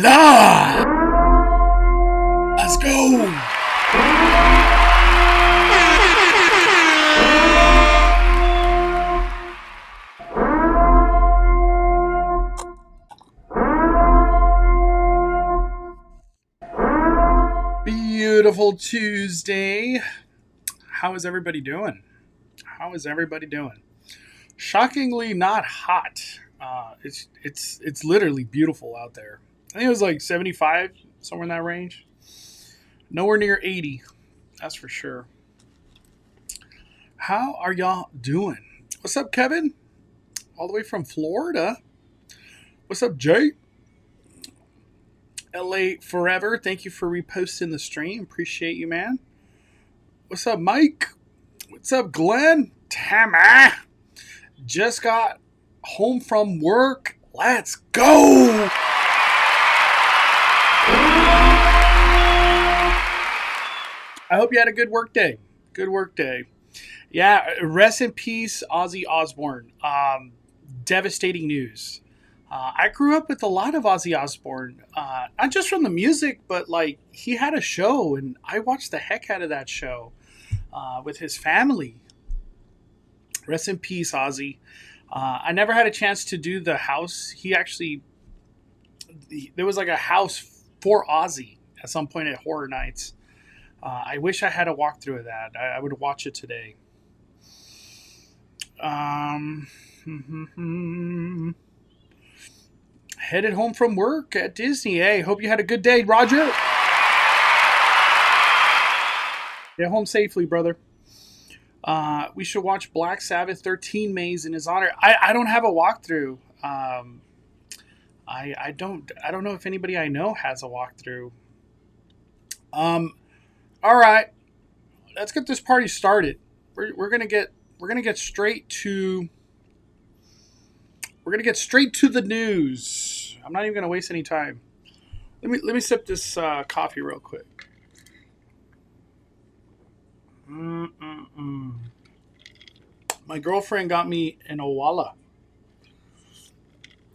live. Let's go. Beautiful Tuesday. How is everybody doing? Shockingly not hot. It's literally beautiful out there. I think it was like 75, somewhere in that range. Nowhere near 80, that's for sure. How are y'all doing? What's up, Kevin? All the way from Florida. What's up, Jay? LA forever. Thank you for reposting the stream. Appreciate you, man. What's up, Mike? What's up, Glenn? Tammy. Just got home from work. Let's go. I hope you had a good work day. Yeah, rest in peace, Ozzy Osbourne. Devastating news. I grew up with a lot of Ozzy Osbourne, not just from the music, but like he had a show, and I watched the heck out of that show with his family. Rest in peace, Ozzy. I never had a chance to do the house. There was like a house for Ozzy at some point at Horror Nights. I wish I had a walkthrough of that. I would watch it today. Headed home from work at Disney. Hey, hope you had a good day, Roger. Get home safely, brother. We should watch Black Sabbath 13 Maze in his honor. I don't have a walkthrough. I don't know if anybody I know has a walkthrough. All right, let's get this party started. We're gonna get straight to the news. I'm not even gonna waste any time. Let me sip this coffee real quick. My girlfriend got me an Owala.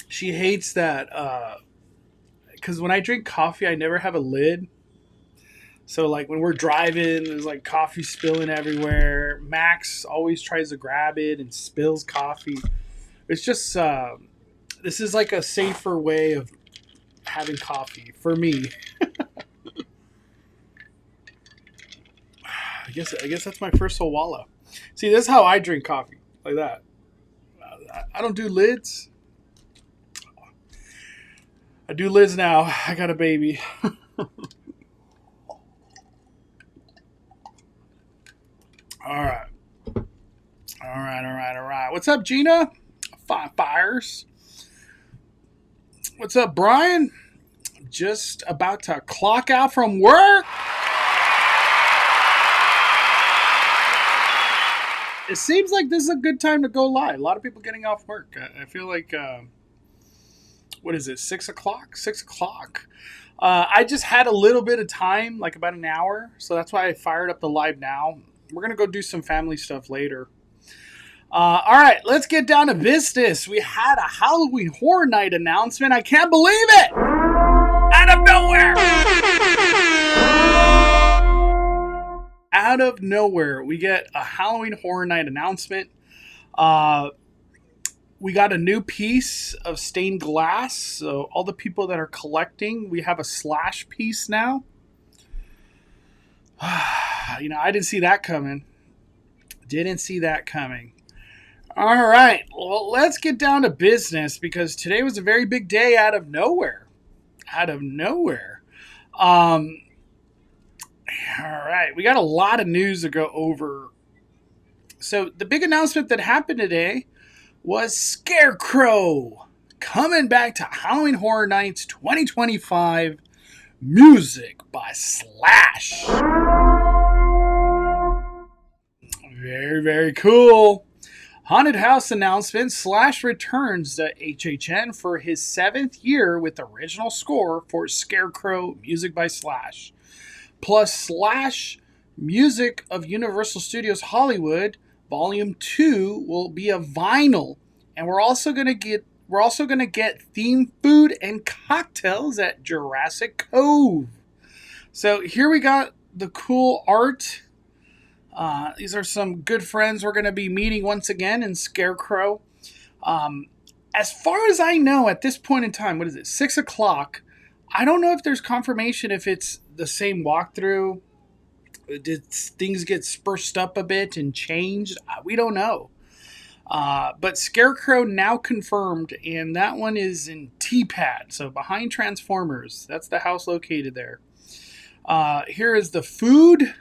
She hates that because when I drink coffee, I never have a lid. So, like, when we're driving, there's, like, coffee spilling everywhere. Max always tries to grab it and spills coffee. It's just, this is, like, a safer way of having coffee for me. I guess that's my first Owala. See, this is how I drink coffee, like that. I don't do lids. I do lids now. I got a baby. All right. What's up, Gina? Fires. What's up, Brian? Just about to clock out from work. It seems like this is a good time to go live. A lot of people getting off work. I feel like, what is it, 6 o'clock? 6 o'clock. I just had a little bit of time, like about an hour. So that's why I fired up the live now. We're going to go do some family stuff later. All right, let's get down to business. We had a Halloween Horror Night announcement. I can't believe it! Out of nowhere! Out of nowhere, we get a Halloween Horror Night announcement. We got a new piece of stained glass. So all the people that are collecting, we have a Slash piece now. I didn't see that coming. All right. Well, let's get down to business because today was a very big day out of nowhere. All right. We got a lot of news to go over. So the big announcement that happened today was Scarecrow coming back to Halloween Horror Nights 2025. Music by Slash. Very, very cool. Haunted House announcement. Slash returns to HHN for his 7th year with original score for Scarecrow, music by Slash. Plus Slash music of Universal Studios Hollywood Volume 2 will be a vinyl. And we're also going to get we're also going to get themed food and cocktails at Jurassic Cove. So here we got the cool art. These are some good friends we're going to be meeting once again in Scarecrow. As far as I know at this point in time, what is it, 6 o'clock? I don't know if there's confirmation if it's the same walkthrough. Did things get spruced up a bit and changed? We don't know. But Scarecrow now confirmed, and that one is in T-Pad, so behind Transformers. That's the house located there. Here is the food.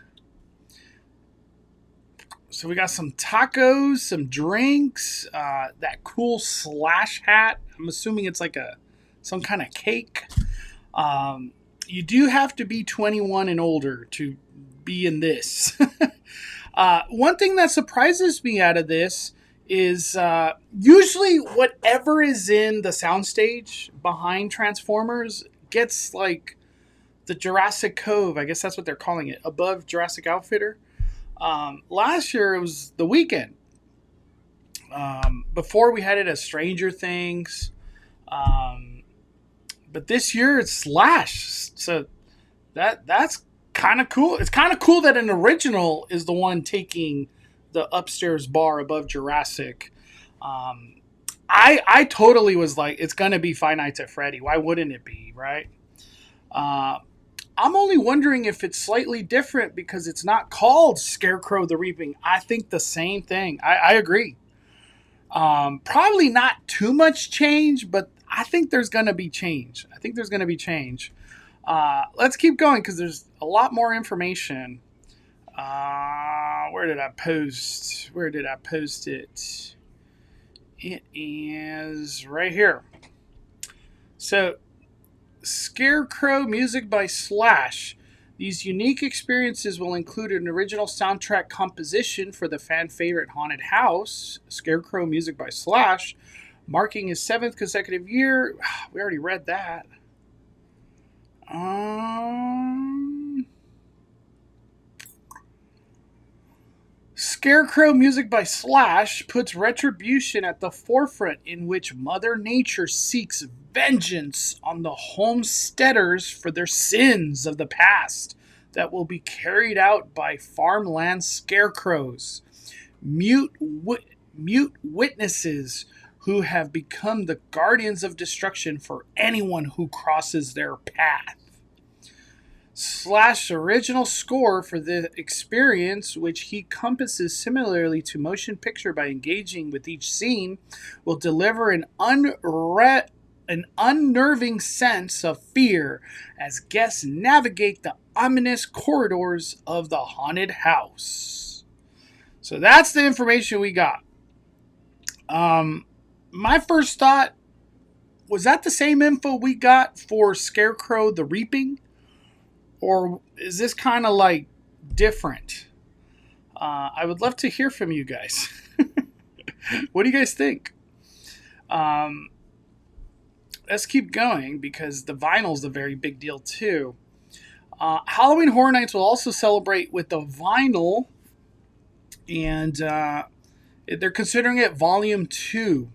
So we got some tacos, some drinks, that cool Slash hat. I'm assuming it's like some kind of cake. You do have to be 21 and older to be in this. One thing that surprises me out of this is usually whatever is in the soundstage behind Transformers gets like the Jurassic Cove. I guess that's what they're calling it, above Jurassic Outfitter. Last year it was The Weeknd. Before we had it as Stranger Things. But this year it's Slash. So that's kind of cool. It's kind of cool that an original is the one taking the upstairs bar above Jurassic. I totally was like, it's going to be Five Nights at Freddy. Why wouldn't it be, right? I'm only wondering if it's slightly different because it's not called Scarecrow the Reaping. I think the same thing. I agree. Probably not too much change, but I think there's going to be change. Let's keep going because there's a lot more information. Where did I post it? It is right here. So, Scarecrow music by Slash. These unique experiences will include an original soundtrack composition for the fan favorite Haunted House, Scarecrow music by Slash, marking his 7th consecutive year. We already read that. Scarecrow music by Slash puts retribution at the forefront, in which Mother Nature seeks vengeance on the homesteaders for their sins of the past that will be carried out by farmland scarecrows, mute witnesses who have become the guardians of destruction for anyone who crosses their path. Slash's original score for the experience, which he compasses similarly to motion picture by engaging with each scene, will deliver an unnerving sense of fear as guests navigate the ominous corridors of the haunted house. So that's the information we got. My first thought, was that the same info we got for Scarecrow the Reaping? Or is this kind of like different? I would love to hear from you guys. What do you guys think? Let's keep going because the vinyl's a very big deal too. Halloween Horror Nights will also celebrate with the vinyl, and they're considering it Volume 2.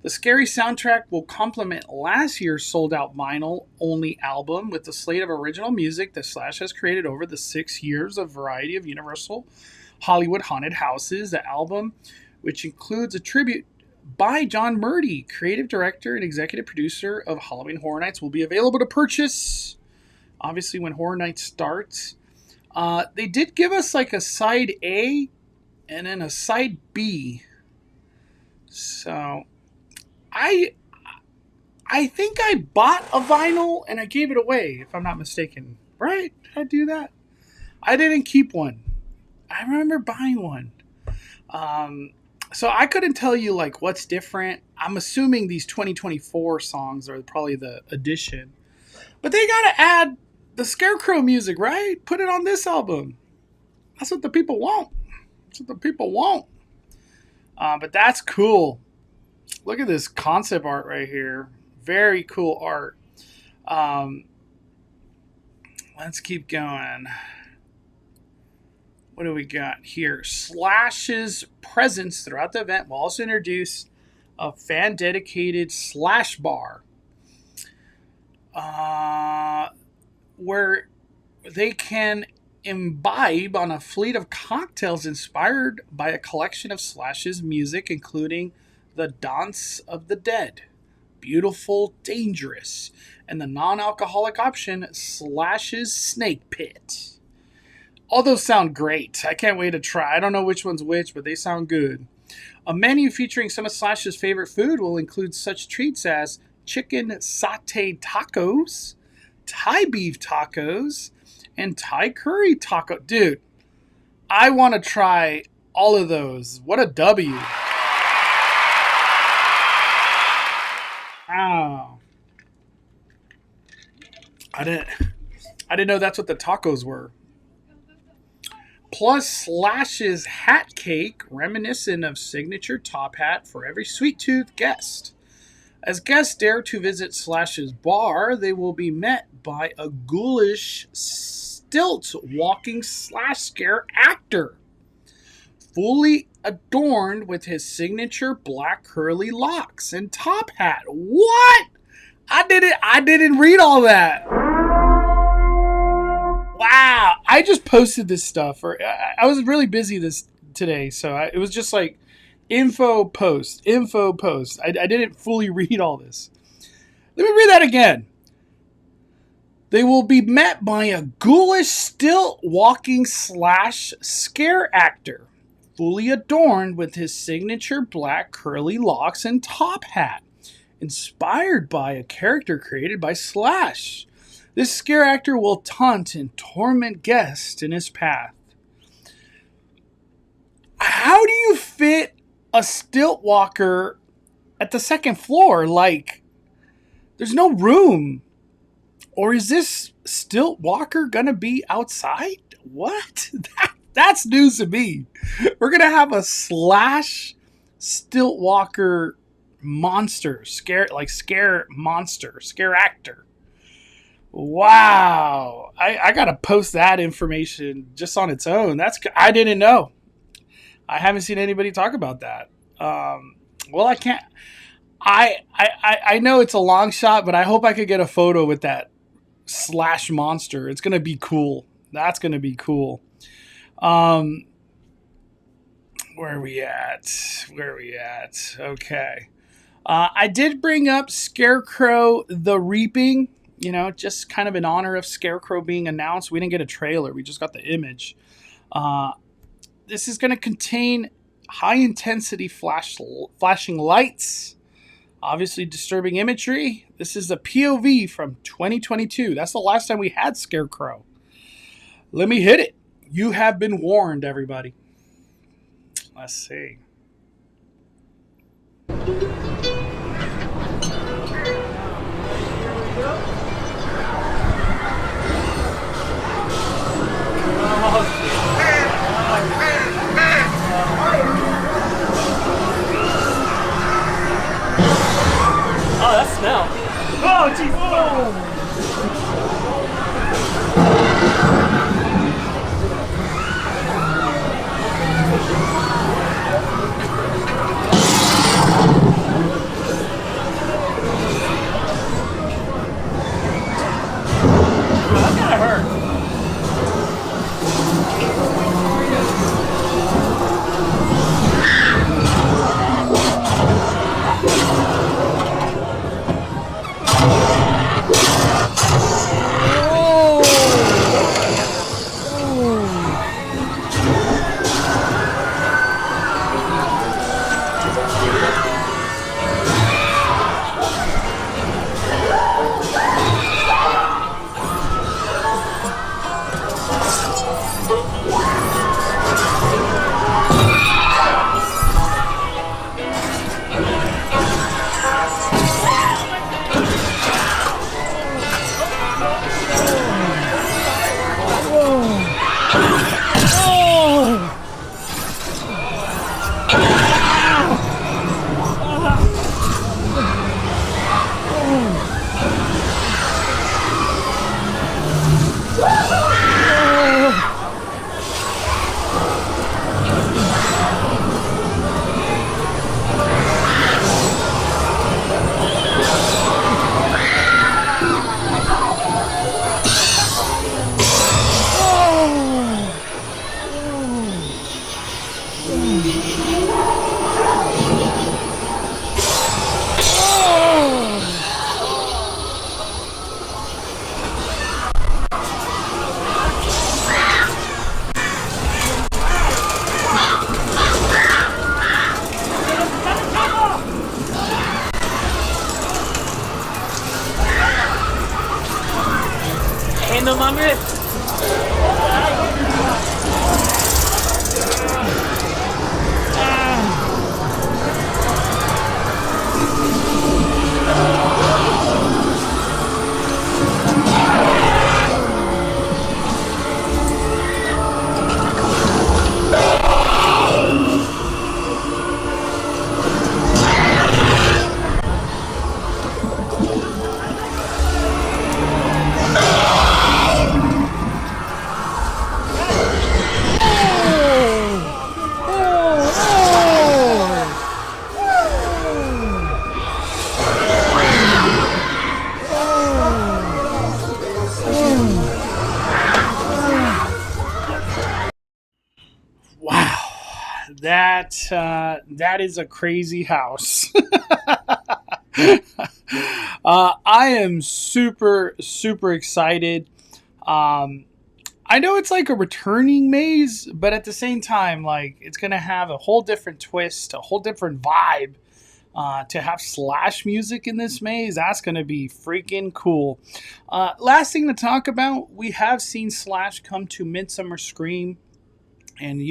The Scary soundtrack will complement last year's sold-out vinyl-only album with the slate of original music that Slash has created over the 6 years of variety of Universal Hollywood haunted houses. The album, which includes a tribute by John Murdy, creative director and executive producer of Halloween Horror Nights, will be available to purchase, obviously, when Horror Nights starts. They did give us like a side A and then a side B. So I think I bought a vinyl and I gave it away, if I'm not mistaken. Right? Did I do that? I didn't keep one. I remember buying one. So I couldn't tell you like what's different. I'm assuming these 2024 songs are probably the addition. But they gotta add the Scarecrow music, right? Put it on this album. That's what the people want. But that's cool. Look at this concept art right here. Very cool art. Let's keep going. What do we got here? Slash's presence throughout the event will also introduce a fan-dedicated slash bar where they can imbibe on a fleet of cocktails inspired by a collection of Slash's music, including The Dance of the Dead, Beautiful Dangerous, and the non-alcoholic option, Slash's Snake Pit. All those sound great. I can't wait to try. I don't know which one's which, but they sound good. A menu featuring some of Slash's favorite food will include such treats as chicken satay tacos, Thai beef tacos, and Thai curry taco. Dude, I want to try all of those. What a W. Wow. I didn't know that's what the tacos were. Plus Slash's hat cake, reminiscent of signature top hat for every sweet tooth guest. As guests dare to visit Slash's bar, they will be met by a ghoulish, stilt-walking Slash scare actor, fully adorned with his signature black curly locks and top hat. What? I didn't read all that. Wow. I just posted this stuff. I was really busy today, so it was just like info post. I didn't fully read all this. Let me read that again. They will be met by a ghoulish, stilt-walking Slash scare actor, fully adorned with his signature black curly locks and top hat, inspired by a character created by Slash. This scare actor will taunt and torment guests in his path. How do you fit a stilt walker at the second floor? Like, there's no room. Or is this stilt walker gonna be outside? What? That's news to me. We're gonna have a Slash stilt walker monster, scare actor. Wow. I gotta post that information just on its own. I didn't know. I haven't seen anybody talk about that. Well, I can't. I know it's a long shot, but I hope I could get a photo with that Slash monster. It's gonna be cool. That's gonna be cool. Where are we at? Okay. I did bring up Scarecrow the Reaping. You know, just kind of in honor of Scarecrow being announced. We didn't get a trailer. We just got the image. This is going to contain high-intensity flashing lights. Obviously disturbing imagery. This is a POV from 2022. That's the last time we had Scarecrow. Let me hit it. You have been warned, everybody. Let's see. Oh, that smell. Oh, jeez. Oh. That kind of hurt. no mames. Wow, that is a crazy house. I am super excited. Um, I know it's like a returning maze, but at the same time, like it's gonna have a whole different twist, a whole different vibe. To have Slash music in this maze, that's gonna be freaking cool. Last thing to talk about, we have seen Slash come to Midsummer Scream, and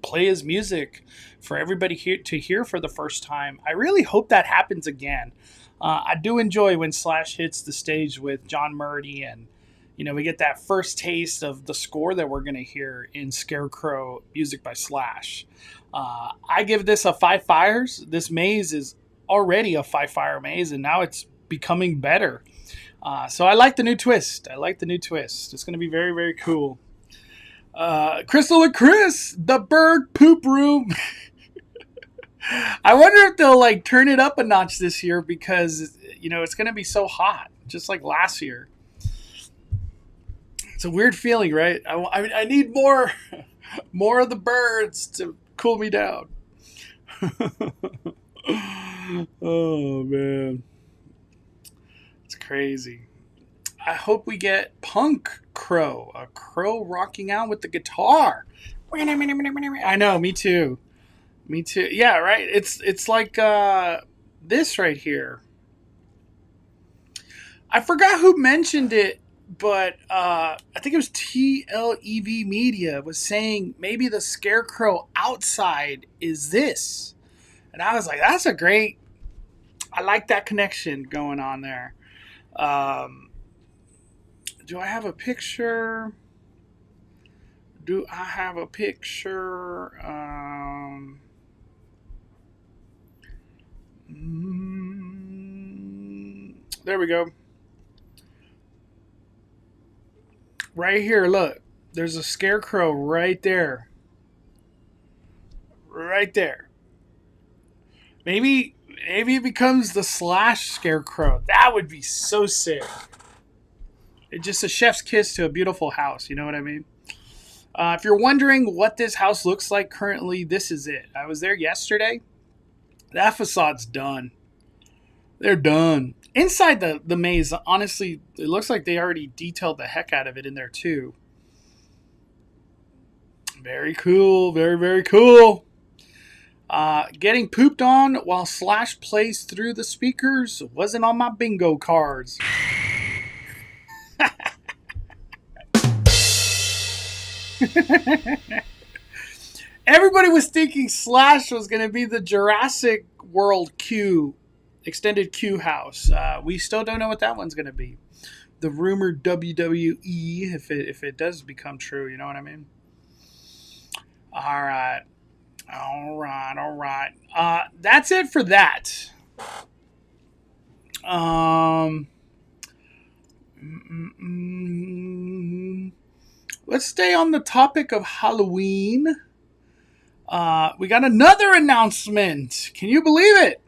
play his music for everybody here to hear for the first time. I really hope that happens again. I do enjoy when Slash hits the stage with John Murdy, and we get that first taste of the score that we're going to hear in Scarecrow music by Slash. I give this a 5 fires. This maze is already a 5 fire maze, and now it's becoming better. So I like the new twist. It's going to be very, very cool. Crystal and Chris, the bird poop room. I wonder if they'll like turn it up a notch this year, because it's going to be so hot, just like last year. It's a weird feeling, right? I need more of the birds to cool me down. Oh man, it's crazy. I hope we get Punk Crow, a crow rocking out with the guitar. I know, me too. Yeah, right. It's like this right here. I forgot who mentioned it, but I think it was TLEV Media was saying maybe the Scarecrow outside is this. And I was like, that's a great... I like that connection going on there. Do I have a picture? There we go. Right here, look. There's a Scarecrow right there. Right there. Maybe it becomes the Slash Scarecrow. That would be so sick. It's just a chef's kiss to a beautiful house. You know what I mean? If you're wondering what this house looks like currently, this is it. I was there yesterday. That facade's done. They're done. Inside the maze, honestly, it looks like they already detailed the heck out of it in there too. Very cool. Very, very cool. Getting pooped on while Slash plays through the speakers wasn't on my bingo cards. Everybody was thinking Slash was going to be the Jurassic World Q, extended Q house. We still don't know what that one's going to be. The rumored WWE, if it does become true, you know what I mean? All right. That's it for that. Let's stay on the topic of Halloween. We got another announcement. Can you believe it?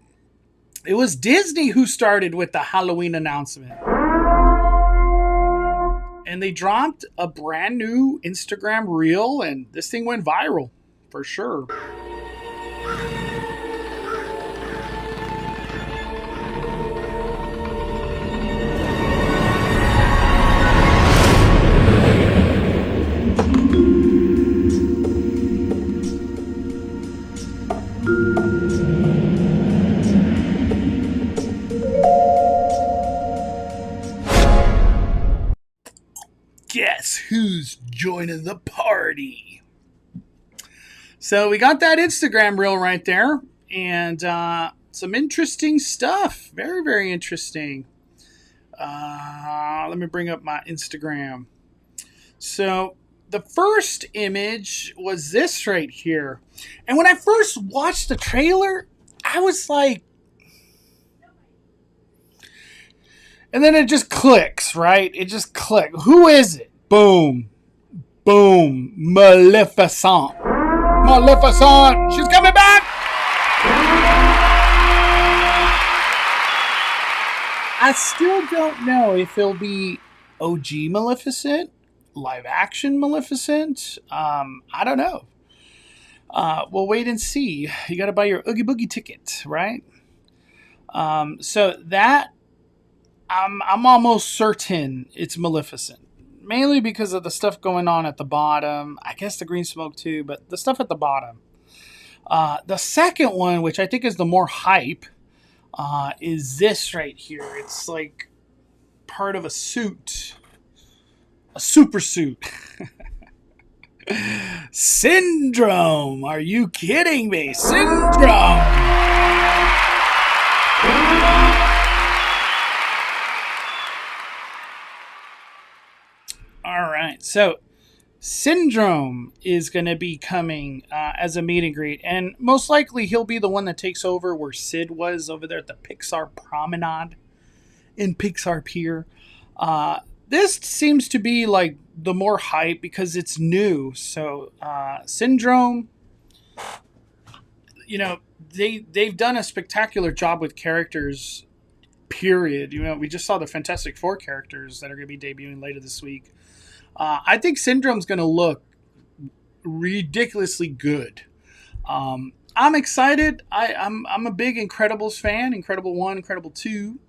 It was Disney who started with the Halloween announcement. And they dropped a brand new Instagram reel, and this thing went viral for sure. Guess who's joining the party? So we got that Instagram reel right there, and some interesting stuff. Very, very interesting. Let me bring up my Instagram. So the first image was this right here. And when I first watched the trailer, I was like, and then it just clicks, right? It just clicks. Who is it? Boom. Boom. Maleficent. Maleficent. She's coming back. I still don't know if it'll be OG Maleficent, live action Maleficent. I don't know. We'll wait and see. You got to buy your Oogie Boogie ticket, right? So that I'm almost certain it's Maleficent, mainly because of the stuff going on at the bottom. I guess the green smoke too, but the stuff at the bottom. The second one, which I think is the more hype, is this right here. It's like part of a suit, a super suit. Syndrome. Are you kidding me? Syndrome. All right, so Syndrome is going to be coming as a meet and greet, and most likely he'll be the one that takes over where Sid was over there at the Pixar Promenade in Pixar Pier. This seems to be like the more hype because it's new. So Syndrome, you know, they've done a spectacular job with characters. Period. You know, we just saw the Fantastic Four characters that are going to be debuting later this week. I think Syndrome's going to look ridiculously good. I'm excited. I'm a big Incredibles fan. Incredible 1, Incredible 2.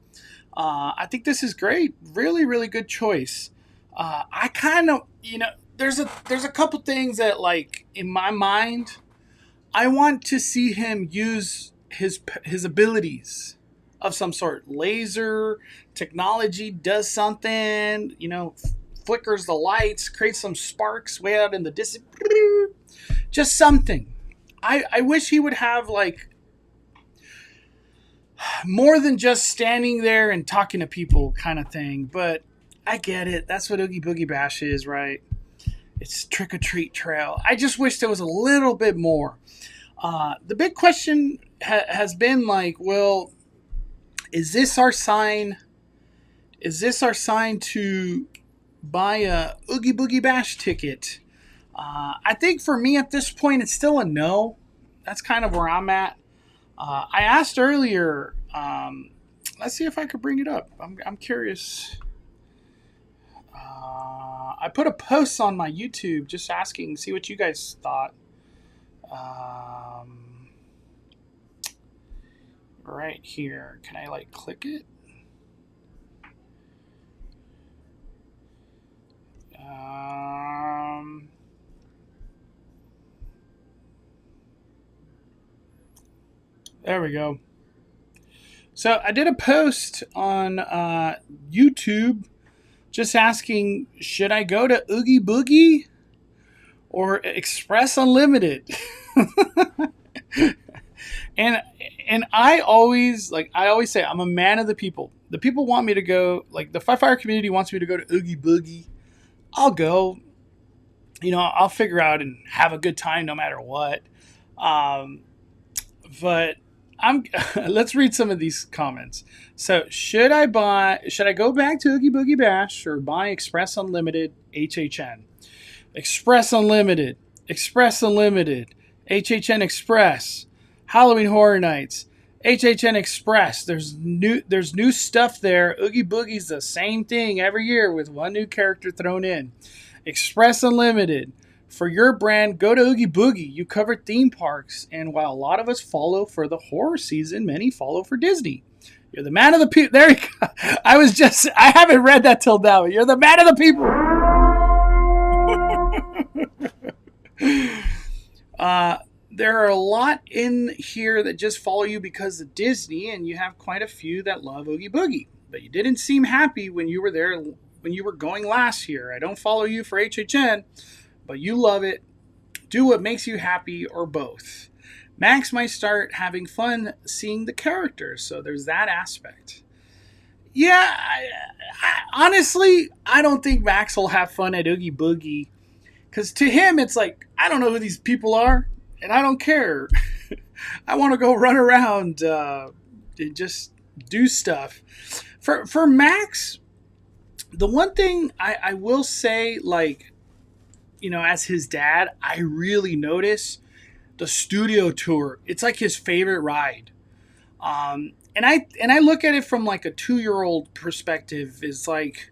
I think this is great. Really, really good choice. I kind of, you know, there's a couple things that, like, in my mind, I want to see him use his abilities of some sort. Laser technology does something, you know, flickers the lights, creates some sparks way out in the distance. Just something. I wish he would have, like, more than just standing there and talking to people kind of thing. But I get it. That's what Oogie Boogie Bash is, right? It's trick or treat trail. I just wish there was a little bit more. The big question has been, like, well, is this our sign? Is this our sign to buy a Oogie Boogie Bash ticket? I think for me at this point, it's still a no. That's kind of where I'm at. I asked earlier. Let's see if I could bring it up. I'm curious. I put a post on my YouTube just asking, see what you guys thought. Right here. Can I, like, click it? There we go. So I did a post on YouTube just asking, should I go to Oogie Boogie or Express Unlimited? And I always say, I'm a man of the people. The people want me to go, like, the Fire community wants me to go to Oogie Boogie. I'll go. You know, I'll figure out and have a good time no matter what. But let's read some of these comments. So, should I go back to Oogie Boogie Bash or buy Express Unlimited HHN? Express Unlimited, HHN Express, Halloween Horror Nights, HHN Express. There's new stuff there. Oogie Boogie's the same thing every year with one new character thrown in. Express Unlimited. For your brand, go to Oogie Boogie. You cover theme parks, and while a lot of us follow for the horror season, many follow for Disney. You're the man of the people. There you go. I haven't read that till now. You're the man of the people. There are a lot in here that just follow you because of Disney, and you have quite a few that love Oogie Boogie. But you didn't seem happy when you were there when you were going last year. I don't follow you for HHN, but you love it. Do what makes you happy or both. Max might start having fun seeing the characters, so there's that aspect. Yeah, honestly, I don't think Max will have fun at Oogie Boogie because to him, it's like, I don't know who these people are, and I don't care. I want to go run around and just do stuff. For Max, the one thing I will say, like, as his dad, I really notice the studio tour. It's like his favorite ride. And I look at it from like a 2-year-old perspective. It's like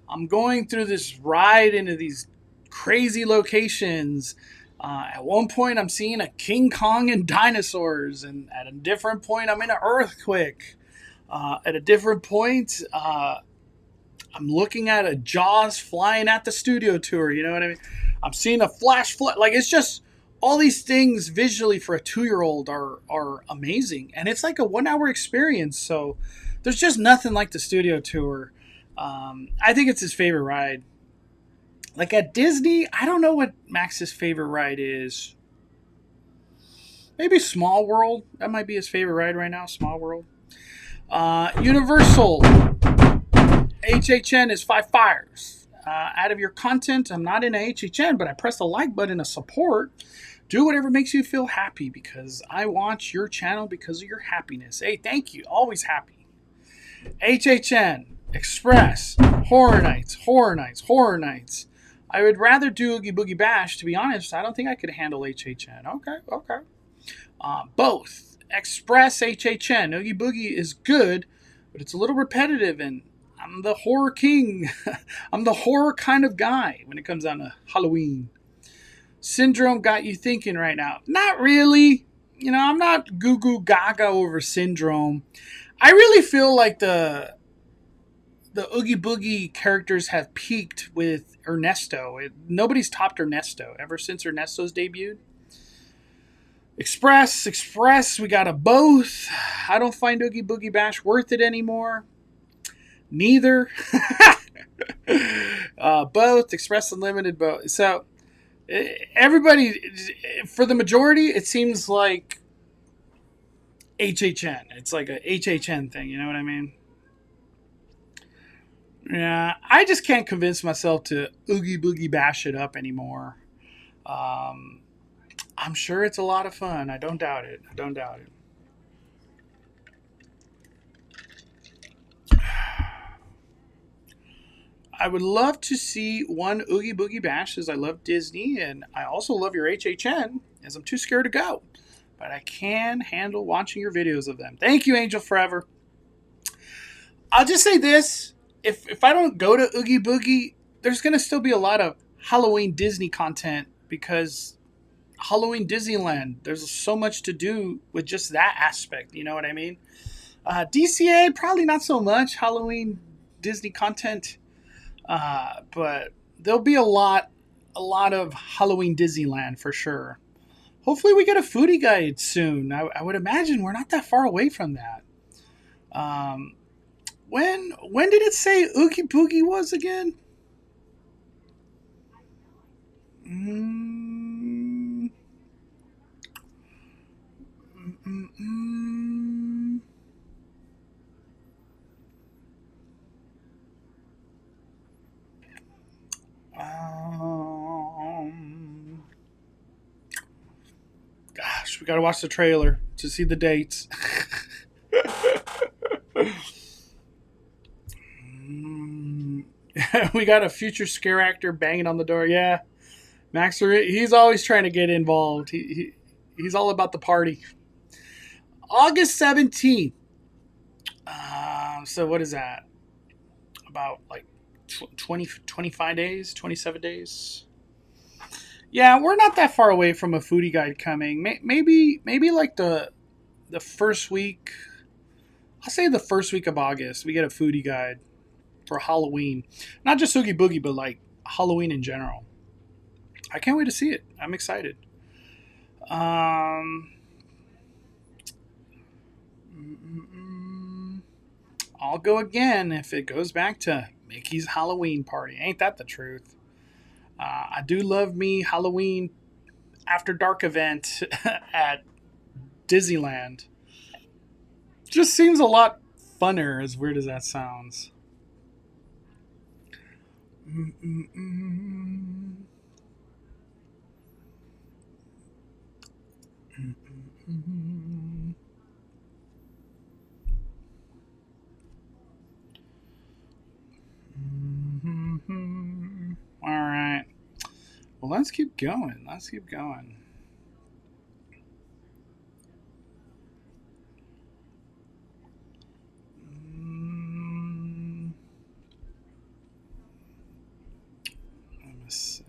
I'm going through this ride into these crazy locations. At one point, I'm seeing a King Kong and dinosaurs, and at a different point, I'm in an earthquake. At a different point, I'm looking at a Jaws flying at the studio tour. You know what I mean? I'm seeing a flash flood. Like, it's just all these things visually for a 2-year-old are amazing, and it's like a 1-hour experience. So there's just nothing like the studio tour. I think it's his favorite ride. Like at Disney, I don't know what Max's favorite ride is. Maybe Small World. That might be his favorite ride right now. Small World. Universal. HHN is 5 fires. Out of your content, I'm not in a HHN, but I press the like button to support. Do whatever makes you feel happy because I watch your channel because of your happiness. Hey, thank you. Always happy. HHN, Express, Horror Nights, Horror Nights, Horror Nights. I would rather do Oogie Boogie Bash. To be honest, I don't think I could handle HHN. Okay. Both. Express, HHN. Oogie Boogie is good, but it's a little repetitive, and I'm the horror king. I'm the horror kind of guy when it comes down to Halloween. Syndrome got you thinking right now. Not really. I'm not goo goo gaga over Syndrome. I really feel like the Oogie Boogie characters have peaked with Ernesto. Nobody's topped Ernesto ever since Ernesto's debuted. Express, we got a both. I don't find Oogie Boogie Bash worth it anymore. Neither. Both, Express Unlimited, both. So everybody, for the majority, it seems like HHN. It's like a HHN thing, you know what I mean? Yeah, I just can't convince myself to Oogie Boogie Bash it up anymore. I'm sure it's a lot of fun. I don't doubt it. I would love to see one Oogie Boogie Bash as I love Disney, and I also love your HHN as I'm too scared to go. But I can handle watching your videos of them. Thank you, Angel Forever. I'll just say this. If I don't go to Oogie Boogie, there's going to still be a lot of Halloween Disney content because Halloween Disneyland, there's so much to do with just that aspect. You know what I mean? DCA, probably not so much Halloween Disney content. But there'll be a lot of Halloween Disneyland for sure. Hopefully we get a foodie guide soon. I would imagine we're not that far away from that. When did it say Oogie Boogie was again? Gosh, we gotta watch the trailer to see the dates. We got a future scare actor banging on the door. Yeah, Max, he's always trying to get involved. He's all about the party. August 17th. So what is that? About like 25 days, 27 days. Yeah, we're not that far away from a foodie guide coming. Maybe like the first week. I'll say the first week of August, we get a foodie guide for Halloween. Not just Oogie Boogie, but like Halloween in general. I can't wait to see it. I'm excited. I'll go again if it goes back to Mickey's Halloween Party. Ain't that the truth? I do love me Halloween after dark event at Disneyland. Just seems a lot funner, as weird as that sounds. Mm-mm-mm. Mm-mm-mm. Mm-hmm. All right. Well, let's keep going. Let's keep going. Mm, let me see.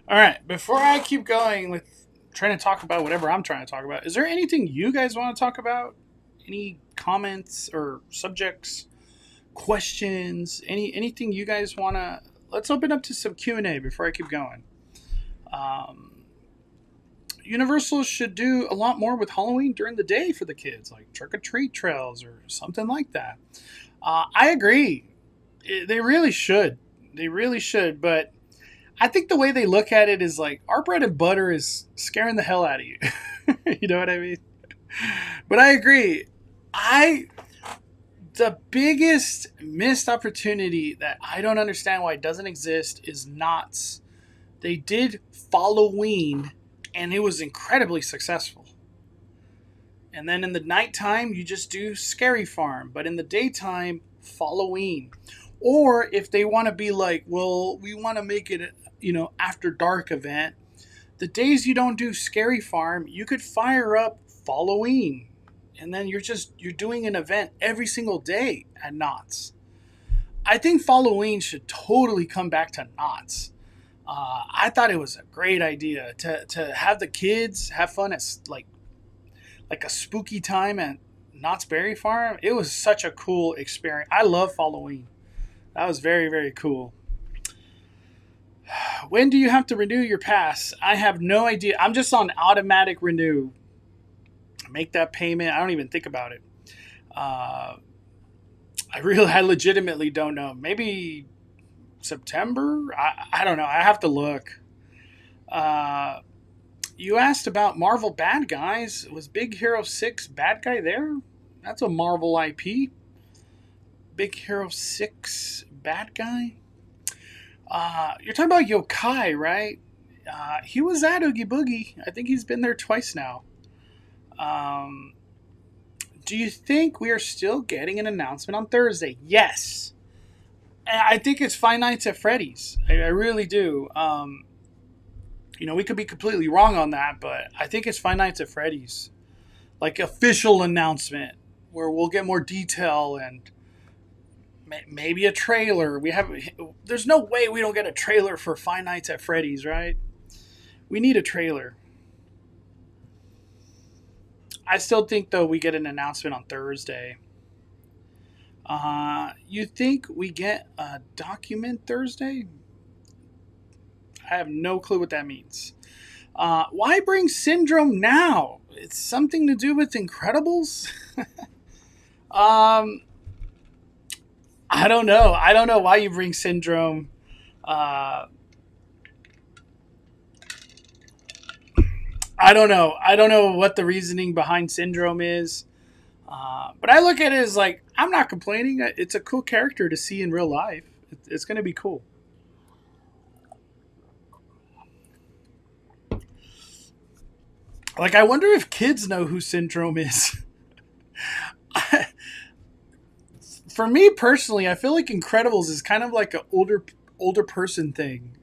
All right. Before I keep going with trying to talk about whatever I'm trying to talk about, is there anything you guys want to talk about? Any comments or subjects, questions, anything you guys want to? Let's open up to some Q&A before I keep going. Um, Universal should do a lot more with Halloween during the day for the kids, like trick or treat trails or something like that. I agree. They really should. They really should. But I think the way they look at it is like our bread and butter is scaring the hell out of you. You know what I mean? But I agree. I The biggest missed opportunity that I don't understand why it doesn't exist is Knott's. They did Halloween and it was incredibly successful. And then in the nighttime, you just do Scary Farm. But in the daytime, Halloween. Or if they want to be like, well, we want to make it, after dark event. The days you don't do Scary Farm, you could fire up Halloween. And then you're doing an event every single day at Knott's. I think Halloween should totally come back to Knott's. I thought it was a great idea to have the kids have fun at like a spooky time at Knott's Berry Farm. It was such a cool experience. I love Halloween. That was very, very cool. When do you have to renew your pass? I have no idea. I'm just on automatic renew. Make that payment. I don't even think about it. I legitimately don't know. Maybe September? I don't know. I have to look. Uh, you asked about Marvel bad guys. Was Big Hero 6 bad guy there? That's a Marvel IP. Big Hero 6 bad guy? You're talking about Yokai, right? He was at Oogie Boogie. I think he's been there twice now. Um, do you think we are still getting an announcement on Thursday? Yes. I think it's Five Nights at Freddy's. I really do. We could be completely wrong on that, but I think it's Five Nights at Freddy's. Like official announcement where we'll get more detail and maybe a trailer. There's no way we don't get a trailer for Five Nights at Freddy's, right? We need a trailer. I still think though we get an announcement on Thursday. You think we get a document Thursday? I have no clue what that means. Why bring Syndrome now? It's something to do with Incredibles? I don't know. I don't know why you bring Syndrome. I don't know. I don't know what the reasoning behind Syndrome is. But I look at it as like, I'm not complaining. It's a cool character to see in real life. It's going to be cool. Like, I wonder if kids know who Syndrome is. For me personally, I feel like Incredibles is kind of like an older person thing.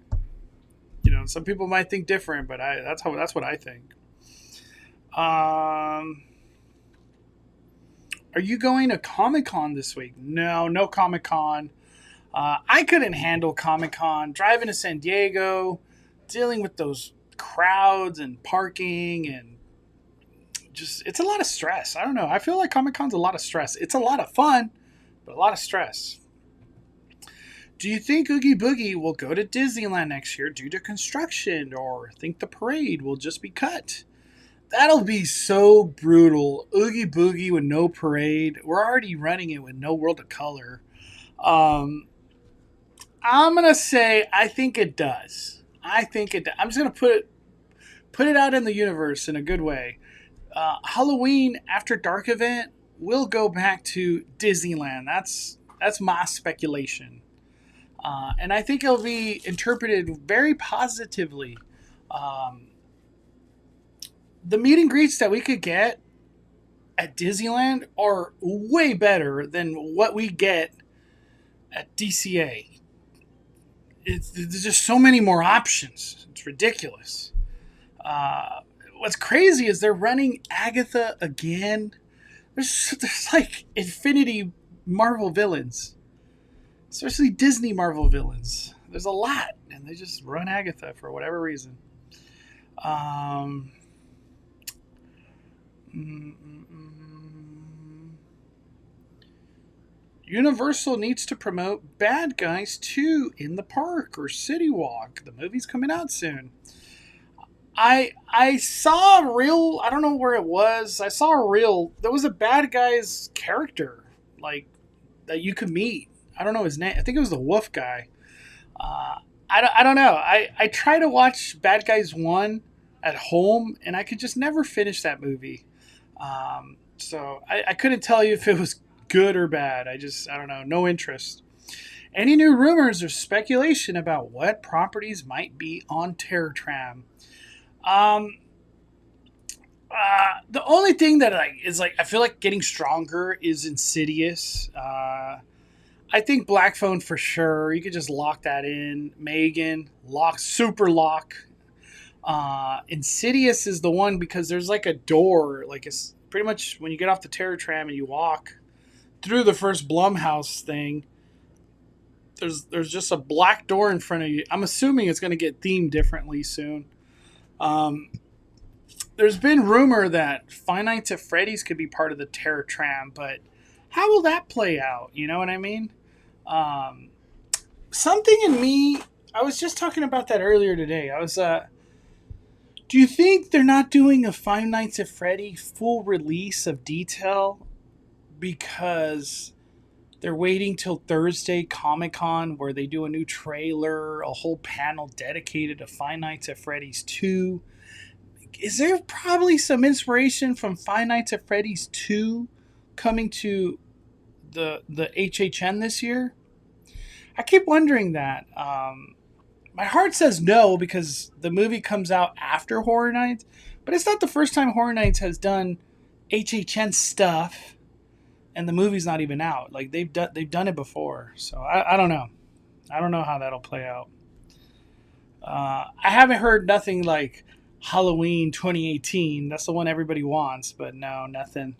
Some people might think different, but that's what I think. Are you going to Comic-Con this week? No Comic-Con. I couldn't handle Comic-Con. Driving to San Diego, dealing with those crowds and parking and it's a lot of stress. I don't know. I feel like Comic-Con's a lot of stress. It's a lot of fun, but a lot of stress. Do you think Oogie Boogie will go to Disneyland next year due to construction, or think the parade will just be cut? That'll be so brutal. Oogie Boogie with no parade. We're already running it with no World of Color. Um, I'm gonna say I think it does. I think it. I'm just gonna put it out in the universe in a good way. Halloween After Dark event will go back to Disneyland. That's my speculation, and I think it'll be interpreted very positively. Um, the meet and greets that we could get at Disneyland are way better than what we get at DCA. There's just so many more options. It's ridiculous. Uh, what's crazy is they're running Agatha again. There's like infinity Marvel villains, especially Disney Marvel villains. There's a lot, and they just run Agatha for whatever reason. Um, mm, mm, mm. Universal needs to promote Bad Guys 2 in the park or City Walk. The movie's coming out soon. I saw a reel. I don't know where it was. I saw a reel. There was a Bad Guys character like that you could meet. I don't know his name. I think it was the Wolf guy. I don't know. I try to watch Bad Guys 1 at home, and I could just never finish that movie. So I couldn't tell you if it was good or bad. I don't know. No interest. Any new rumors or speculation about what properties might be on Terror Tram? Um, the only thing that is like I feel like getting stronger is Insidious. I think Black Phone for sure. You could just lock that in. Megan, lock, super lock. Insidious is the one because there's like a door, like it's pretty much when you get off the Terror Tram and you walk through the first Blumhouse thing. There's just a black door in front of you. I'm assuming it's going to get themed differently soon. Um, there's been rumor that Five Nights at Freddy's could be part of the Terror Tram, but how will that play out? You know what I mean? Um, something in me, I was just talking about that earlier today. Do you think they're not doing a Five Nights at Freddy full release of detail because they're waiting till Thursday Comic Con where they do a new trailer, a whole panel dedicated to Five Nights at Freddy's 2? Is there probably some inspiration from Five Nights at Freddy's 2 coming to the HHN this year? I keep wondering that. My heart says no because the movie comes out after Horror Nights, but it's not the first time Horror Nights has done HHN stuff and the movie's not even out. Like they've done it before, so I don't know. I don't know how that'll play out. I haven't heard nothing like Halloween 2018. That's the one everybody wants, but no, nothing.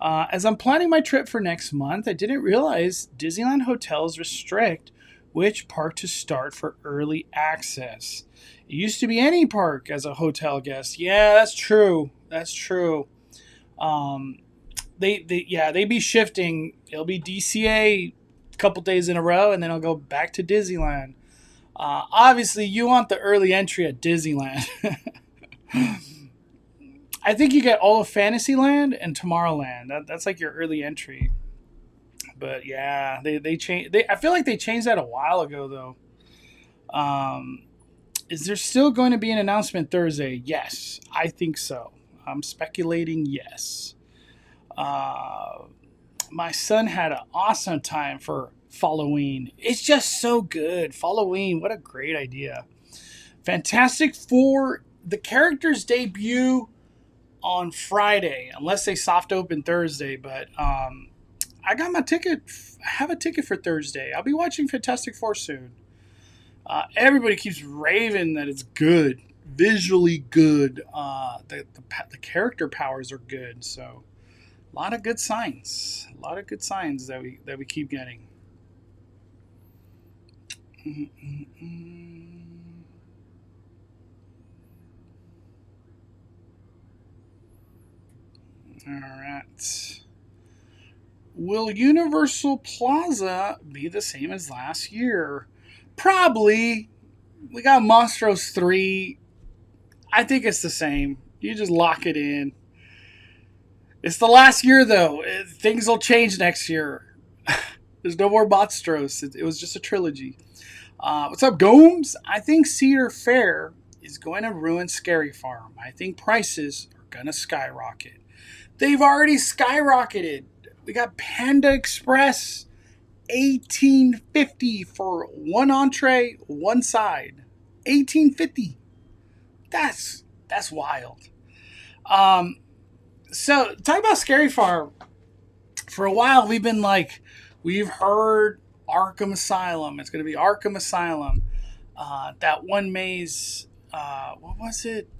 As I'm planning my trip for next month, I didn't realize Disneyland hotels restrict which park to start for early access. It used to be any park as a hotel guest. Yeah, that's true. That's true. They be shifting. It'll be DCA a couple days in a row, and then I'll go back to Disneyland. Obviously, you want the early entry at Disneyland. I think you get all of Fantasyland and Tomorrowland. That's like your early entry. But yeah, they changed. I feel like they changed that a while ago, though. Is there still going to be an announcement Thursday? Yes, I think so. I'm speculating yes. My son had an awesome time for Halloween. It's just so good. Halloween, what a great idea. Fantastic Four, the characters debut on Friday, unless they soft open Thursday. But I got my ticket. I have a ticket for Thursday. I'll be watching Fantastic Four soon. Everybody keeps raving that it's good, visually good. The character powers are good. So a lot of good signs. A lot of good signs that we keep getting. All right. Will Universal Plaza be the same as last year? Probably. We got Monstros 3. I think it's the same. You just lock it in. It's the last year, though. Things will change next year. There's no more Monstros. It was just a trilogy. What's up, Gomes? I think Cedar Fair is going to ruin Scary Farm. I think prices are going to skyrocket. They've already skyrocketed. We got Panda Express, $18.50 for one entree, one side. $18.50. That's wild. So talk about Scary Farm. For a while, we've heard Arkham Asylum. It's going to be Arkham Asylum. That one maze, what was it?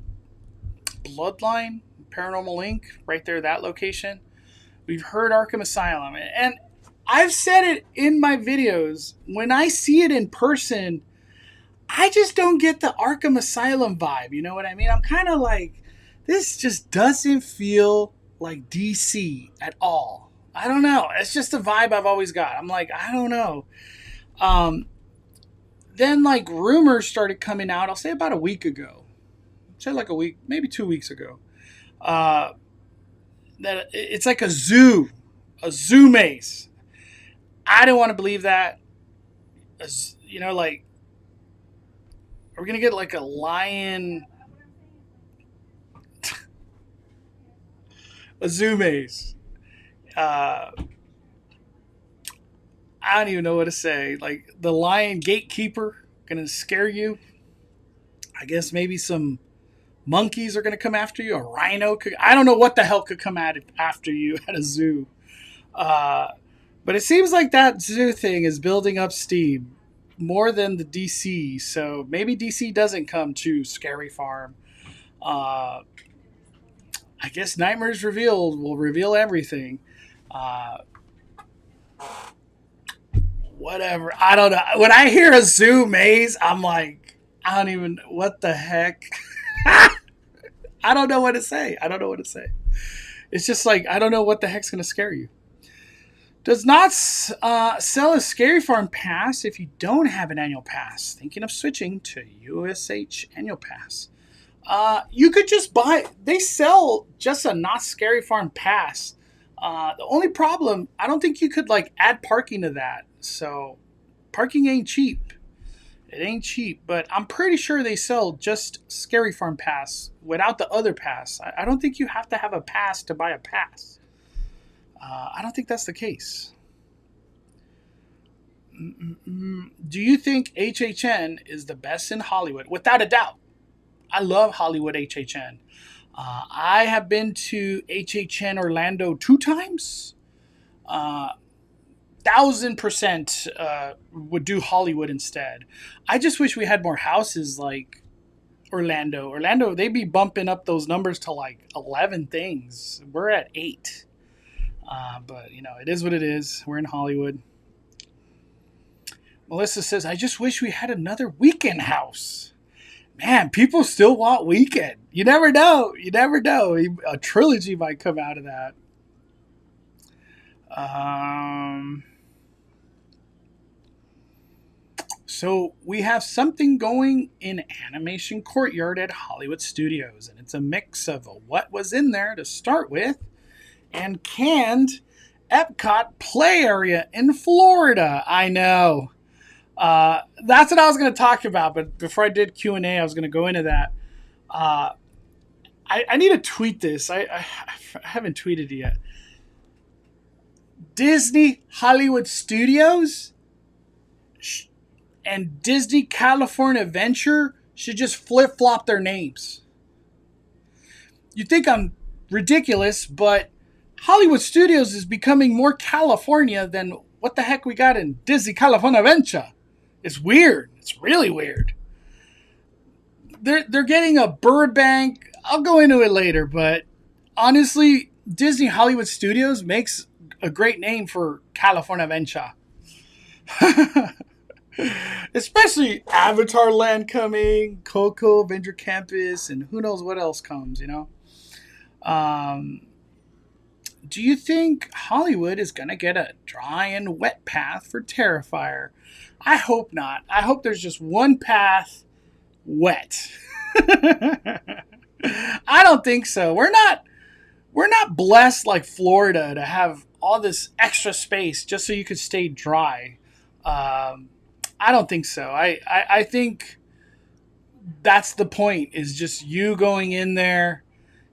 Bloodline, Paranormal Link, right there, that location. We've heard Arkham Asylum, and I've said it in my videos. When I see it in person, I just don't get the Arkham Asylum vibe. You know what I mean? I'm kind of like, this just doesn't feel like DC at all. I don't know. It's just a vibe I've always got. I'm like, I don't know. Then like rumors started coming out, I'll say about a week ago. Say like a week, maybe 2 weeks ago. That it's like a zoo maze. I didn't want to believe that. You know, like, are we going to get like a lion, a zoo maze? I don't even know what to say. Like, the lion gatekeeper going to scare you. I guess maybe some monkeys are going to come after you. A rhino I don't know what the hell could come after you at a zoo. But it seems like that zoo thing is building up steam more than the DC. So maybe DC doesn't come to Scary Farm. I guess Nightmares Revealed will reveal everything. Whatever. I don't know. When I hear a zoo maze, I'm like, I don't even, what the heck? I don't know what to say. It's just like, I don't know what the heck's going to scare you. Does not sell a Scary Farm pass if you don't have an annual pass. Thinking of switching to USH annual pass. You could just buy, they sell just a not Scary Farm pass. The only problem, I don't think you could like add parking to that. So parking ain't cheap. It ain't cheap, but I'm pretty sure they sell just Scary Farm pass without the other pass. I don't think you have to have a pass to buy a pass. I don't think that's the case. Do you think HHN is the best in Hollywood? Without a doubt. I love Hollywood HHN. I have been to HHN Orlando 2 times. 1,000% would do Hollywood instead. I just wish we had more houses like Orlando. Orlando, they'd be bumping up those numbers to like 11 things. We're at 8. But, you know, it is what it is. We're in Hollywood. Melissa says, I just wish we had another weekend house. Man, people still want weekend. You never know. A trilogy might come out of that. So we have something going in Animation Courtyard at Hollywood Studios, and it's a mix of what was in there to start with and canned Epcot play area in Florida. I know. That's what I was going to talk about, but before I did Q&A, I was going to go into that. I need to tweet this. I haven't tweeted it yet. Disney Hollywood Studios and Disney California Adventure should just flip-flop their names. You think I'm ridiculous, but Hollywood Studios is becoming more California than what the heck we got in Disney California Adventure. It's weird. It's really weird. They're getting a Burbank. I'll go into it later, but honestly, Disney Hollywood Studios makes a great name for California Adventure. Especially Avatar Land coming, Coco, Avenger Campus, and who knows what else comes, you know? Do you think Hollywood is going to get a dry and wet path for Terrifier? I hope not. I hope there's just one path wet. I don't think so. We're not blessed like Florida to have all this extra space just so you could stay dry. Um, I don't think so. I think that's the point. Is just you going in there,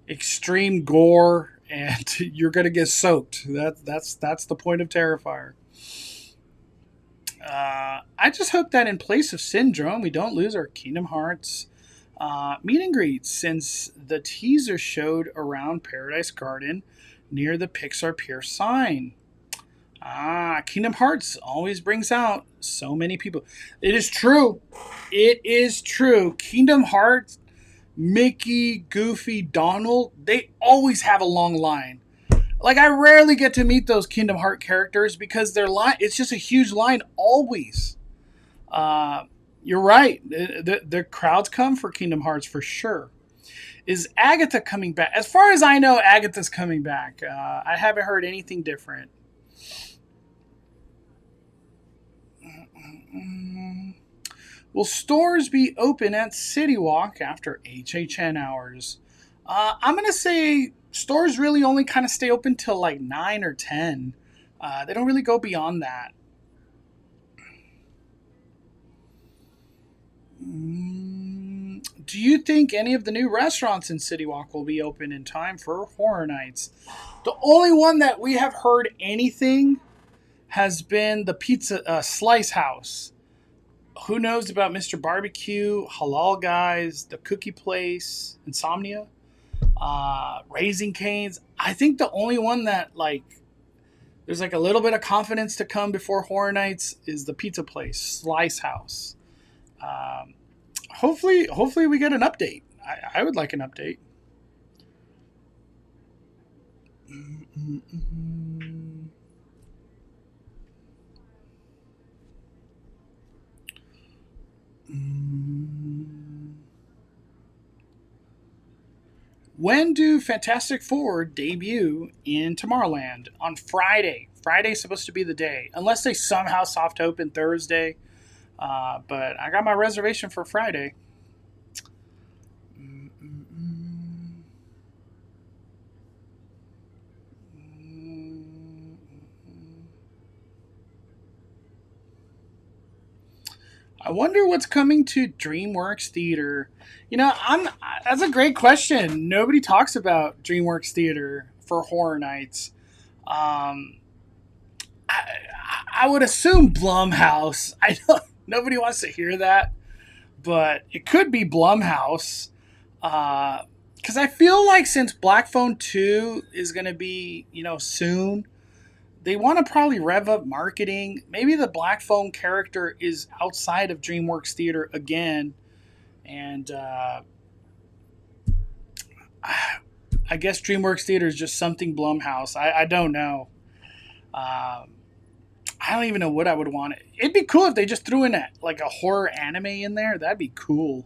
extreme gore, and you're gonna get soaked. That's the point of Terrifier. I just hope that in place of Syndrome, we don't lose our Kingdom Hearts meet and greets, since the teaser showed around Paradise Garden near the Pixar Pier sign. Kingdom Hearts always brings out so many people. It is true. It is true. Kingdom Hearts, Mickey, Goofy, Donald, they always have a long line. Like, I rarely get to meet those Kingdom Heart characters because their line, it's just a huge line always. Uh, you're right. The crowds come for Kingdom Hearts for sure. Is Agatha coming back? As far as I know, Agatha's coming back. I haven't heard anything different. Will stores be open at City Walk after HHN hours? I'm going to say stores really only kind of stay open till like 9 or 10. They don't really go beyond that. Do you think any of the new restaurants in City Walk will be open in time for Horror Nights? The only one that we have heard anything has been the Pizza Slice House. Who knows about Mr. Barbecue, Halal Guys, the Cookie Place, Insomnia, Raising Cane's. I think the only one that like there's like a little bit of confidence to come before Horror Nights is the Pizza Place, Slice House. Um, hopefully we get an update. I would like an update. When do Fantastic Four debut in Tomorrowland? On Friday. Friday's supposed to be the day, unless they somehow soft open Thursday. But I got my reservation for Friday. I wonder what's coming to DreamWorks Theater. That's a great question. Nobody talks about DreamWorks Theater for Horror Nights. Um, I, I would assume Blumhouse. I don't. Nobody wants to hear that, but it could be Blumhouse. Because I feel like since Black Phone 2 is going to be, soon, they want to probably rev up marketing. Maybe the Black Phone character is outside of DreamWorks Theater again. And I guess DreamWorks Theater is just something Blumhouse. I don't know. I don't even know what I would want. It'd be cool if they just threw in like a horror anime in there. That'd be cool.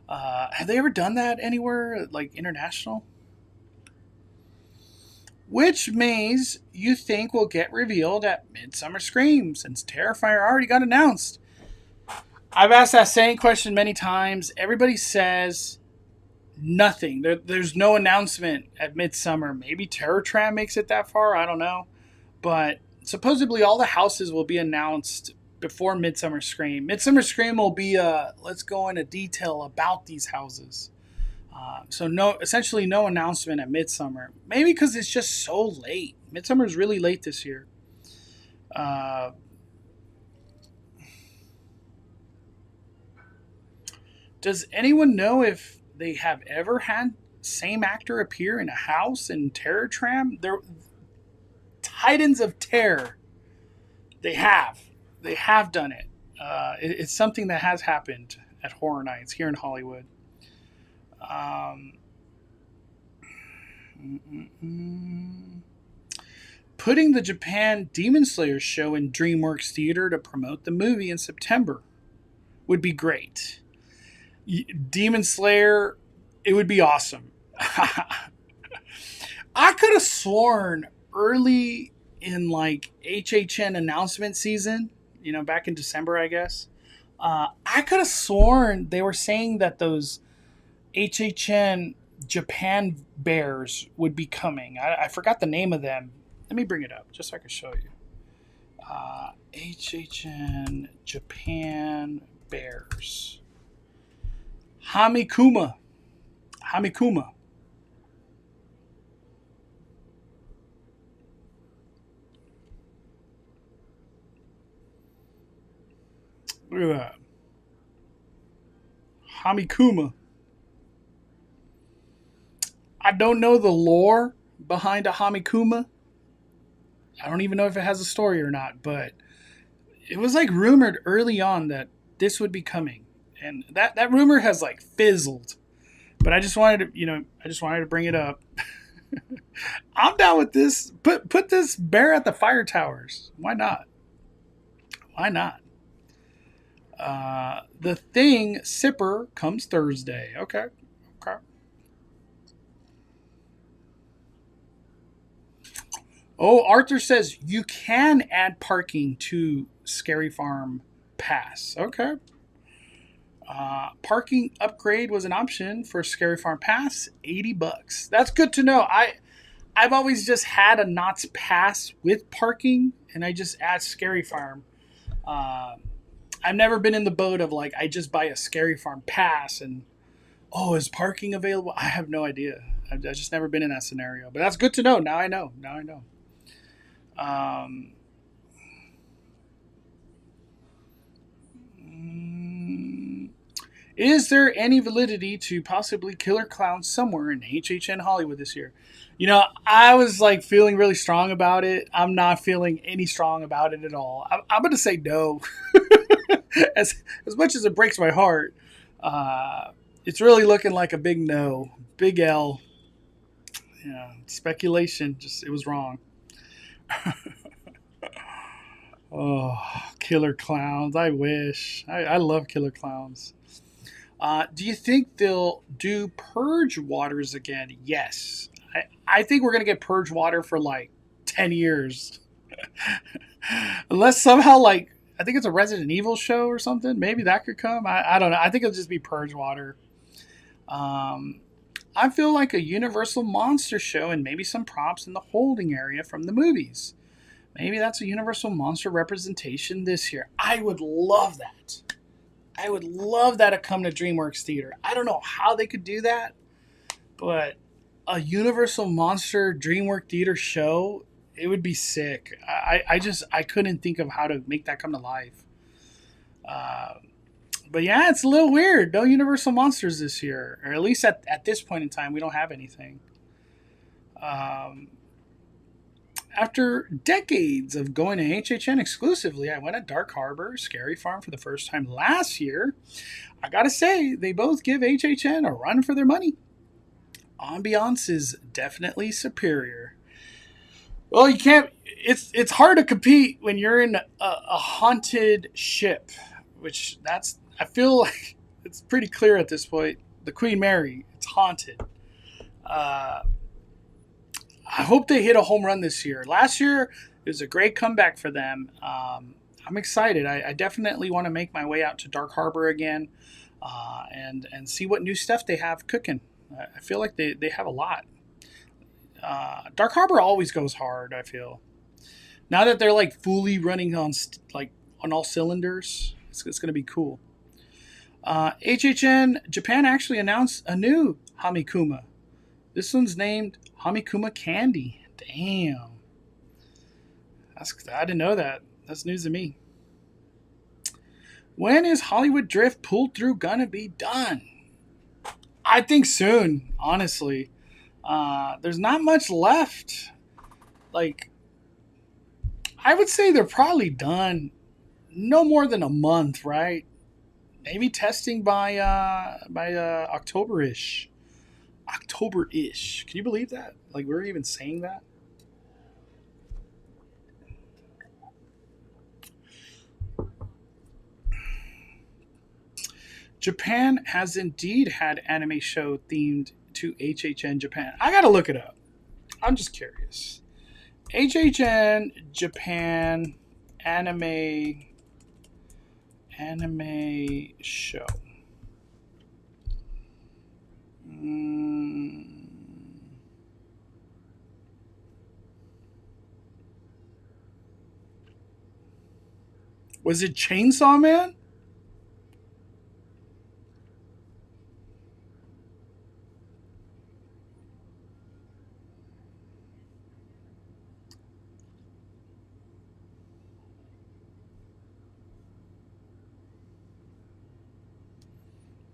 Have they ever done that anywhere, like international? Which maze you think will get revealed at Midsummer Scream, since Terrifier already got announced? I've asked that same question many times. Everybody says nothing. There's no announcement at Midsummer. Maybe Terror Tram makes it that far. I don't know. But supposedly all the houses will be announced before Midsummer Scream. Midsummer Scream will be let's go into detail about these houses. So essentially no announcement at Midsummer. Maybe because it's just so late. Midsummer is really late this year. Does anyone know if they have ever had same actor appear in a house in Terror Tram? They're Titans of Terror. They have done it. It's something that has happened at Horror Nights here in Hollywood. Putting the Japan Demon Slayer show in DreamWorks Theater to promote the movie in September would be great. Demon Slayer, it would be awesome. I could have sworn early in like HHN announcement season, back in December, I guess. I could have sworn they were saying that those HHN Japan Bears would be coming. I forgot the name of them. Let me bring it up just so I can show you. HHN Japan Bears. Hamikuma. Hamikuma. Look at that. Hamikuma. I don't know the lore behind a Hamikuma. I don't even know if it has a story or not, but it was like rumored early on that this would be coming. And that rumor has like fizzled. But I just wanted to bring it up. I'm down with this. Put this bear at the fire towers. Why not? Why not? The Thing Sipper comes Thursday. Okay. Okay. Oh, Arthur says you can add parking to Scary Farm Pass. Okay. Parking upgrade was an option for Scary Farm Pass, $80. That's good to know. I've always just had a Knott's Pass with parking, and I just add Scary Farm. I've never been in the boat of like I just buy a Scary Farm Pass and is parking available? I have no idea. I've just never been in that scenario, but that's good to know. Now I know. Is there any validity to possibly Killer Clowns somewhere in HHN Hollywood this year? I was like feeling really strong about it. I'm not feeling any strong about it at all. I'm going to say no. as much as it breaks my heart, it's really looking like a big no. Big L. Yeah, speculation. It was wrong. Oh, Killer Clowns. I wish. I love Killer Clowns. Do you think they'll do Purge Waters again? Yes. I think we're going to get Purge Water for like 10 years. Unless somehow, like, I think it's a Resident Evil show or something. Maybe that could come. I don't know. I think it'll just be Purge Water. I feel like a Universal Monster show and maybe some props in the holding area from the movies. Maybe that's a Universal Monster representation this year. I would love that. I would love that to come to DreamWorks Theater. I don't know how they could do that, but a Universal Monster DreamWorks Theater show, it would be sick. I couldn't think of how to make that come to life. But yeah, it's a little weird. No Universal Monsters this year, or at least at this point in time, we don't have anything. After decades of going to HHN exclusively, I went to Dark Harbor, Scary Farm for the first time last year. I gotta say, they both give HHN a run for their money. Ambiance is definitely superior. Well, you can't. It's hard to compete when you're in a haunted ship, which I feel like it's pretty clear at this point. The Queen Mary, it's haunted. I hope they hit a home run this year. Last year, it was a great comeback for them. I'm excited. I definitely want to make my way out to Dark Harbor again and see what new stuff they have cooking. I feel like they have a lot. Dark Harbor always goes hard, I feel. Now that they're like fully running on all cylinders, it's going to be cool. HHN Japan actually announced a new Hamikuma. This one's named Hamikuma Candy. Damn. I didn't know that. That's news to me. When is Hollywood Drift Pulled Through gonna be done? I think soon, honestly. There's not much left. Like, I would say they're probably done no more than a month, right? Maybe testing by October-ish. October-ish. Can you believe that? Like, we're even saying that? Japan has indeed had anime show themed to HHN Japan. I gotta look it up. I'm just curious. HHN Japan anime show. Mm. Was it Chainsaw Man?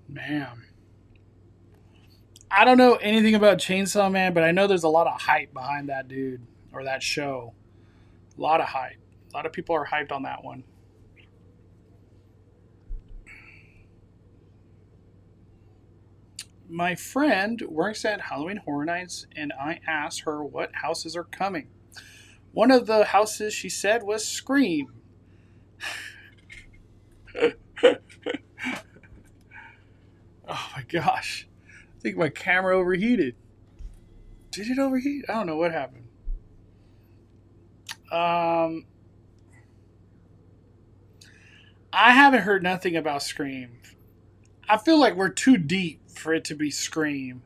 Man. I don't know anything about Chainsaw Man, but I know there's a lot of hype behind that dude or that show. A lot of hype. A lot of people are hyped on that one. My friend works at Halloween Horror Nights, and I asked her what houses are coming. One of the houses she said was Scream. Oh my gosh. I think my camera overheated. Did it overheat? I don't know what happened. Um, I haven't heard nothing about Scream. I feel like we're too deep for it to be Scream.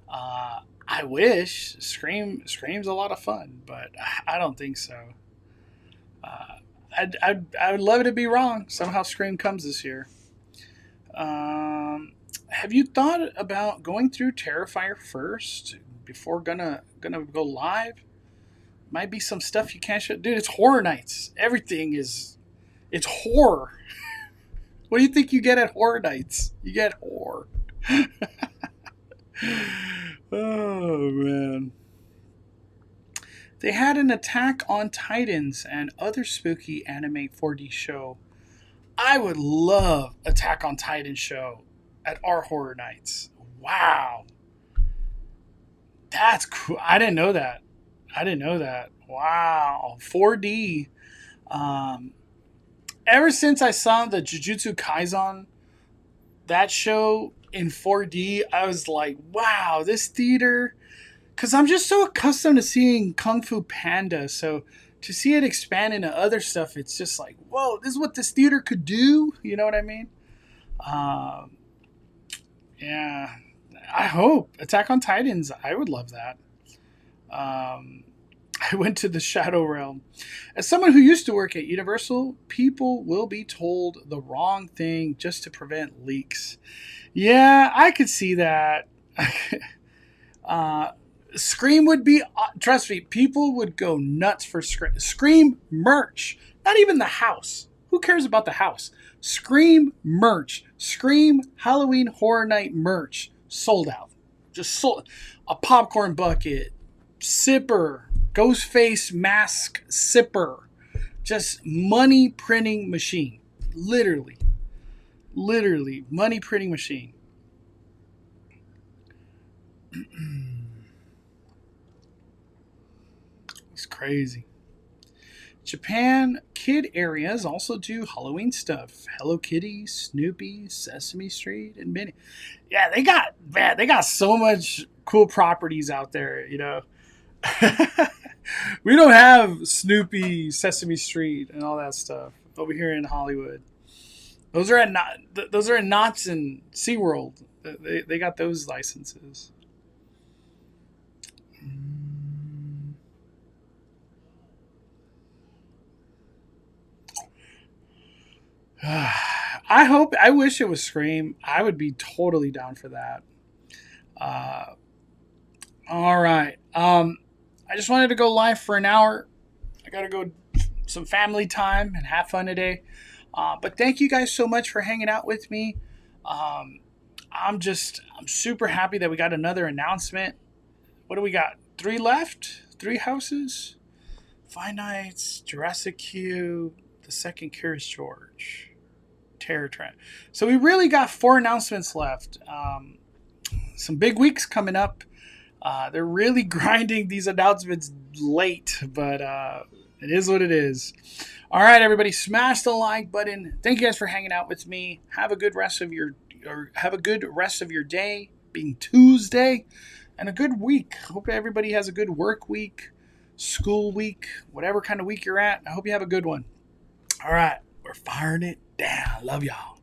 I wish Scream's a lot of fun, but I don't think so. I would love it to be wrong. Somehow Scream comes this year. Have you thought about going through Terrifier first before gonna go live? Might be some stuff you can't show. Dude, it's Horror Nights. Everything is it's horror. What do you think you get at Horror Nights? You get horror. Oh man. They had an Attack on Titans and other spooky anime 4D show. I would love Attack on Titan show at our Horror Nights. Wow. That's cool. I didn't know that. I didn't know that. Wow. 4D. Um, Ever since I saw the Jujutsu Kaisen, that show in 4D, I was like, wow, this theater. Because I'm just so accustomed to seeing Kung Fu Panda. So to see it expand into other stuff, it's just like, whoa, this is what this theater could do. You know what I mean? Um, yeah. I hope. Attack on Titans, I would love that. Um, I went to the Shadow Realm. As someone who used to work at Universal, people will be told the wrong thing just to prevent leaks. Yeah, I could see that. uh, Scream would be, trust me, people would go nuts for Scream. Scream merch. Not even the house. Who cares about the house? Scream merch. Scream Halloween Horror Night merch. Sold out. Just sold. A popcorn bucket. Sipper. Ghost face mask sipper. Just money printing machine. Literally. Literally. Money printing machine. It's crazy. Japan kid areas also do Halloween stuff. Hello Kitty, Snoopy, Sesame Street, and many. Yeah, they got so much cool properties out there, you know. We don't have Snoopy, Sesame Street, and all that stuff over here in Hollywood. Those are in Knott's and SeaWorld. They got those licenses. I wish it was Scream. I would be totally down for that. Uh, all right. I just wanted to go live for an hour. I got to go some family time and have fun today. But thank you guys so much for hanging out with me. Um, I'm super happy that we got another announcement. What do we got? 3 left? 3 houses? Five Nights, Jurassic Cube, the second Curious George, Terror Trend. So we really got 4 announcements left. Some big weeks coming up. They're really grinding these announcements late, but it is what it is. All right, everybody, smash the like button. Thank you guys for hanging out with me. Have a good rest of your day, being Tuesday, and a good week. Hope everybody has a good work week, school week, whatever kind of week you're at. I hope you have a good one. All right, we're firing it down. Love y'all.